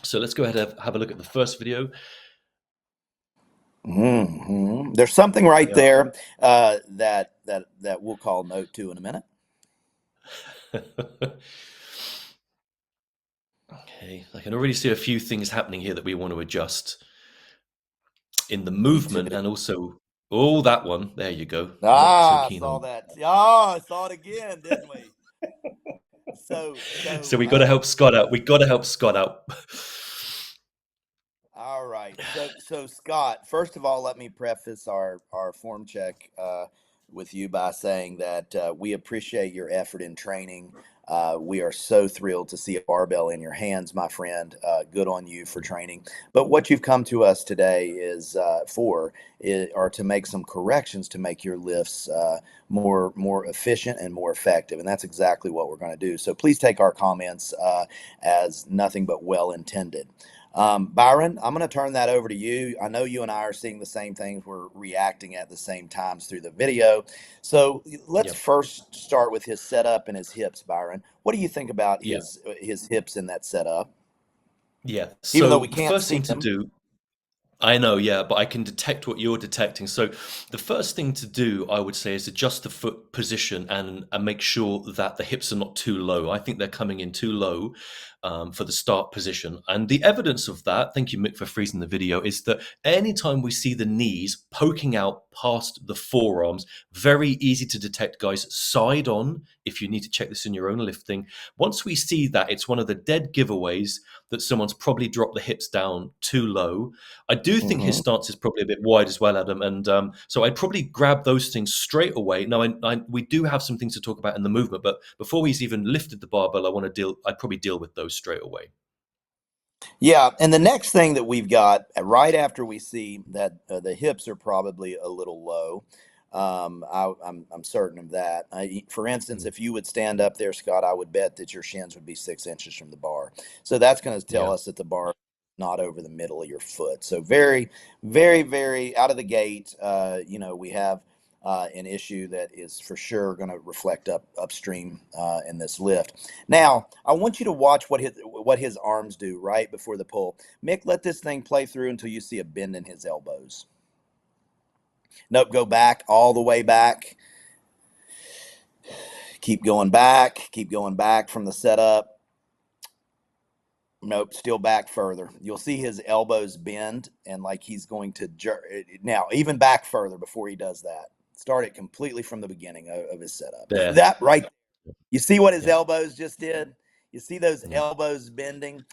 So let's go ahead and have a look at the first video. There's something right Yeah. there that we'll call note two in a minute. Okay, I can already see a few things happening here that we want to adjust in the Me too. movement and also, oh, that one. There you go. Not so Ah, I keen saw on. that. Oh, I saw it again, didn't we? So, So so, we got to uh, help Scott out. We got to help Scott out. all right. So Scott, first of all, let me preface our form check with you by saying that we appreciate your effort in training. We are so thrilled to see a barbell in your hands, my friend. Good on you for training. But what you've come to us today are to make some corrections to make your lifts more efficient and more effective, and that's exactly what we're going to do. So please take our comments as nothing but well intended. Byron, I'm going to turn that over to you. I know you and I are seeing the same things. We're reacting at the same times through the video. So let's Yeah, first start with his setup and his hips, Byron. What do you think about yeah, his hips in that setup? yeah. Even though So we the can't first see thing to them. do, I know, yeah, but I can detect what you're detecting. So the first thing to do, I would say, is adjust the foot position and make sure that the hips are not too low. I think they're coming in too low for the start position. And the evidence of that, thank you, Mick, for freezing the video, is that anytime we see the knees poking out past the forearms, very easy to detect, guys, side on, if you need to check this in your own lifting. Once we see that, it's one of the dead giveaways that someone's probably dropped the hips down too low. I do think his Hmm. stance is probably a bit wide as well, Adam, and so I'd probably grab those things straight away. Now, we do have some things to talk about in the movement, but before he's even lifted the barbell, I'd probably deal with those straight away. Yeah, and the next thing that we've got right after we see that the hips are probably a little low, I'm certain of that. For instance, Mm. if you would stand up there, Scott, I would bet that your shins would be 6 inches from the bar. So that's going to tell Yeah, us that the bar is not over the middle of your foot. So very, very, very out of the gate. We have an issue that is for sure going to reflect upstream in this lift. Now, I want you to watch what his arms do right before the pull. Mick, let this thing play through until you see a bend in his elbows. Nope, go back all the way back. Keep going back from the setup. Nope, still back further. You'll see his elbows bend and like he's going to jerk. Now, even back further before he does that. Start it completely from the beginning of his setup. there. That right. You see what his Yeah, elbows just did? You see those yeah, elbows bending?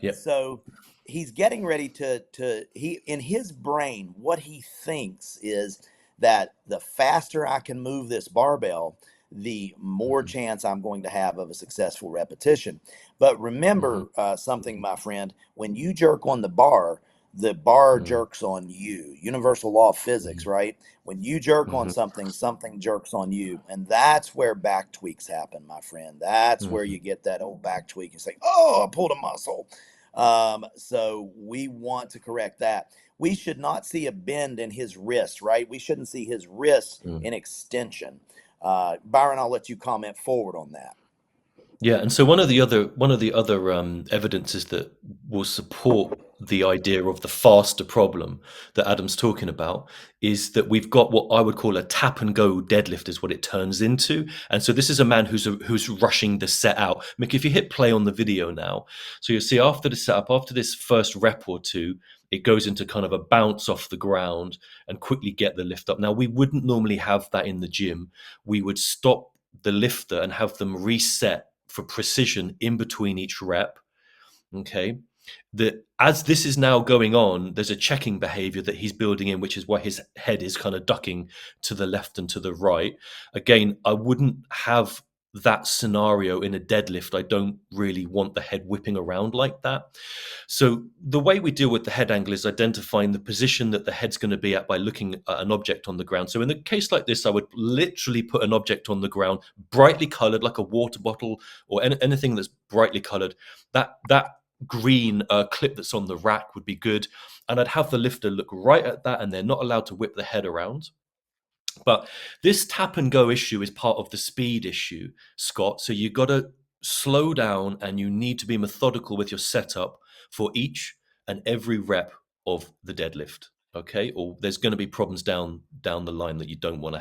yeah. So he's getting ready he in his brain, what he thinks is that the faster I can move this barbell, the more Hmm. chance I'm going to have of a successful repetition. But Hmm. remember something, my friend, when you jerk on the bar Hmm. jerks on you. Universal law of physics, Hmm. right? When you jerk on Hmm. something, something jerks on you. And that's where back tweaks happen, my friend. That's where you Hmm. get that old back tweak. You say, oh, I pulled a muscle. So we want to correct that. We should not see a bend in his wrist, right? We shouldn't see his wrist Hmm. in extension. Byron, I'll let you comment forward on that. Yeah, and so one of the other evidences that will support the idea of the faster problem that Adam's talking about is that we've got what I would call a tap and go deadlift is what it turns into, and so this is a man who's rushing the set out. Mick, if you hit play on the video now, so you'll see after the setup, after this first rep or two, it goes into kind of a bounce off the ground and quickly get the lift up. Now we wouldn't normally have that in the gym. We would stop the lifter and have them reset for precision in between each rep. Okay. That as this is now going on, there's a checking behavior that he's building in, which is why his head is kind of ducking to the left and to the right. Again, I wouldn't have that scenario in a deadlift. I don't really want the head whipping around like that. So the way we deal with the head angle is identifying the position that the head's going to be at by looking at an object on the ground. So in a case like this, I would literally put an object on the ground, brightly colored, like a water bottle or anything that's brightly colored. That green clip that's on the rack would be good, and I'd have the lifter look right at that, and they're not allowed to whip the head around. But this tap and go issue is part of the speed issue, Scott. So you got to slow down and you need to be methodical with your setup for each and every rep of the deadlift. Okay, or there's going to be problems down the line that you don't want to